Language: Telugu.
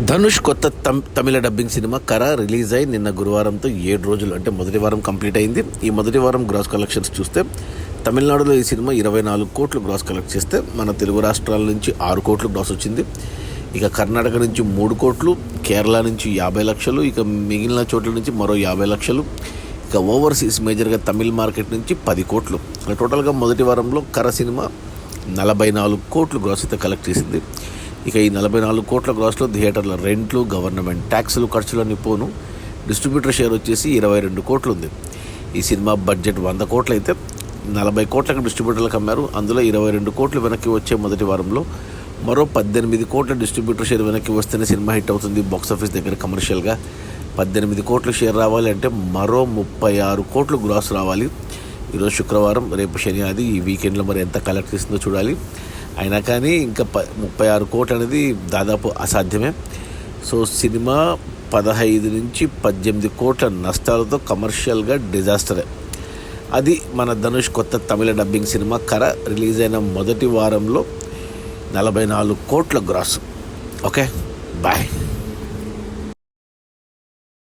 ధనుష్ కొత్త తమిళ డబ్బింగ్ సినిమా కర రిలీజ్ అయి నిన్న గురువారంతో 7 రోజులు అంటే మొదటి వారం కంప్లీట్ అయింది. ఈ మొదటి వారం గ్రాస్ కలెక్షన్స్ చూస్తే తమిళనాడులో ఈ సినిమా 24 కోట్లు గ్రాస్ కలెక్ట్ చేస్తే మన తెలుగు రాష్ట్రాల నుంచి 6 కోట్లు గ్రాస్ వచ్చింది. ఇక కర్ణాటక నుంచి 3 కోట్లు, కేరళ నుంచి 50 లక్షలు, ఇక మిగిలిన చోట్ల నుంచి మరో 50 లక్షలు, ఇక ఓవర్సీస్ మేజర్గా తమిళ్ మార్కెట్ నుంచి 10 కోట్లు. టోటల్గా మొదటి వారంలో కర సినిమా 44 కోట్లు గ్రాస్ అయితే కలెక్ట్ చేసింది. ఇక ఈ 44 కోట్ల గ్రాస్లో థియేటర్ల రెంట్లు, గవర్నమెంట్ ట్యాక్సులు, ఖర్చులన్నీ పోను డిస్ట్రిబ్యూటర్ షేర్ వచ్చేసి 22 కోట్లు ఉంది. ఈ సినిమా బడ్జెట్ 100 కోట్లు అయితే 40 కోట్లకు డిస్ట్రిబ్యూటర్లకు అమ్మారు. అందులో 22 కోట్లు వెనక్కి వచ్చే మొదటి వారంలో మరో 18 కోట్ల డిస్ట్రిబ్యూటర్ షేర్ వెనక్కి వస్తేనే సినిమా హిట్ అవుతుంది. బాక్సాఫీస్ దగ్గర కమర్షియల్గా 18 కోట్ల షేర్ రావాలి అంటే మరో 36 కోట్లు గ్రాస్ రావాలి. ఈరోజు శుక్రవారం, రేపు శని, అది ఈ వీకెండ్లో మరి ఎంత కలెక్ట్ చేస్తుందో చూడాలి. అయినా కానీ ఇంకా 36 కోట్లు అనేది దాదాపు అసాధ్యమే. సో సినిమా 15 నుంచి 18 కోట్ల నష్టాలతో కమర్షియల్గా డిజాస్టరే. అది మన ధనుష్ కొత్త తమిళ డబ్బింగ్ సినిమా కర రిలీజ్ అయిన మొదటి వారంలో 44 కోట్ల గ్రాస్. Okay, bye.